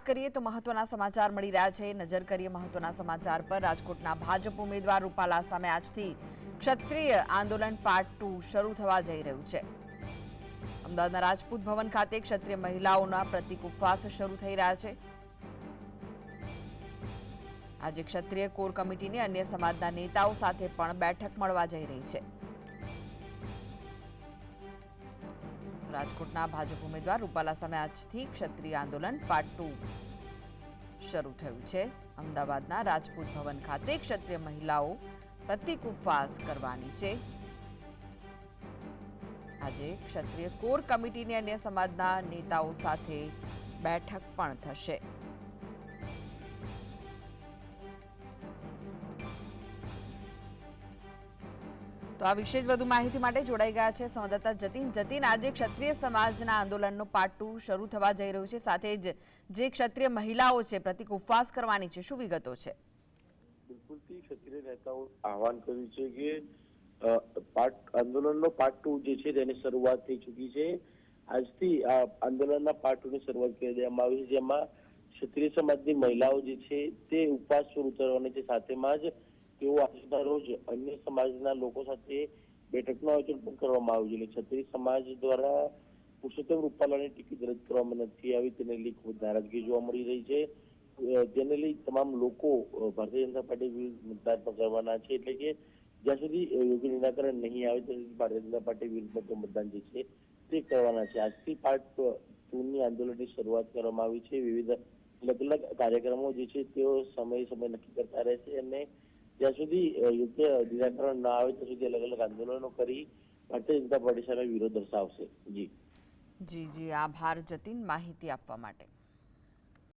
વાત કરીએ તો મહત્વના સમાચાર મળી રહ્યા છે। નજર કરીએ મહત્વના સમાચાર પર। રાજકોટના ભાજપ ઉમેદવાર રૂપાલા સામે આજથી ક્ષત્રિય આંદોલન પાર્ટ 2 શરૂ થવા જઈ રહ્યું છે। અમદાવાદના રાજપૂત ભવન ખાતે ક્ષત્રિય મહિલાઓના પ્રતિક ઉપવાસ શરૂ થઈ રહ્યા છે। આજે ક્ષત્રિય કોર કમિટીની અન્ય સમાજના નેતાઓ સાથે પણ બેઠક મળવા જઈ રહી છે। રાજકોટના ભાજપ ઉમેદવાર રૂપાલા સામે આજથી ક્ષત્રિય આંદોલન પાર્ટ 2 શરૂ થયું છે। અમદાવાદના રાજપૂત ભવન ખાતે ક્ષત્રિય મહિલાઓ પ્રતિક ઉપવાસ કરવાની છે। આજે ક્ષત્રિય કોર કમિટીની અન્ય સમાજના નેતાઓ સાથે બેઠક પણ થશે। તો આ વિશે વધુ માહિતી માટે જોડાઈ ગયા છે સંવાદદાતા જતીન। જતીન, આજે ક્ષત્રિય સમાજના આંદોલનનો પાર્ટ 2 શરૂ થવા જઈ રહ્યું છે, સાથે જ જે ક્ષત્રિય મહિલાઓ છે પ્રતિક ઉપવાસ કરવાની છે, શું વિગતો છે? બિલકુલથી ક્ષત્રિય નેતાઓ આહવાન કર્યું છે કે આંદોલનનો પાર્ટ 2 જે છે તેની શરૂઆત થઈ ચૂકી છે। આજથી આ આંદોલનના પાર્ટ 2 ની શરૂઆત કરી દેવામાં આવી છે, જેમાં ક્ષત્રિય સમાજની મહિલાઓ જે છે તે ઉપવાસ શરૂ કરવાની છે। સાથેમાં જ તેઓ આજના રોજ અન્ય સમાજના લોકો સાથે બેઠકનું આયોજન પણ કરવામાં આવ્યું છે। ક્ષત્રિય સમાજ દ્વારા પુરુષોત્તમ રૂપાલાની ટિકિટ રદ કરવામાં નથી આવી, તેને લઈ ખૂબ નારાજગી જોવા મળી રહી છે। જેને લઈ તમામ લોકો ભારતીય જનતા પાર્ટી વિરુદ્ધ મતદાન પણ કરવાના છે। એટલે કે જ્યાં સુધી યોગ્ય નિરાકરણ નહીં આવે ત્યાં સુધી ભારતીય જનતા પાર્ટી વિરુદ્ધ મતદાન જે છે તે કરવાના છે। આજથી પાર્ટ 2 ની આંદોલનની શરૂઆત કરવામાં આવી છે। વિવિધ અલગ અલગ કાર્યક્રમો જે છે તેઓ સમય નક્કી કરતા રહેશે અને જ્યાં સુધી યોગ્ય નિરાકરણ ના આવે ત્યાં સુધી અલગ અલગ આંદોલનો કરી ભારતીય જનતા પાર્ટી સામે વિરોધ દર્શાવશે। જી જી, આભાર જતીન માહિતી આપવા માટે।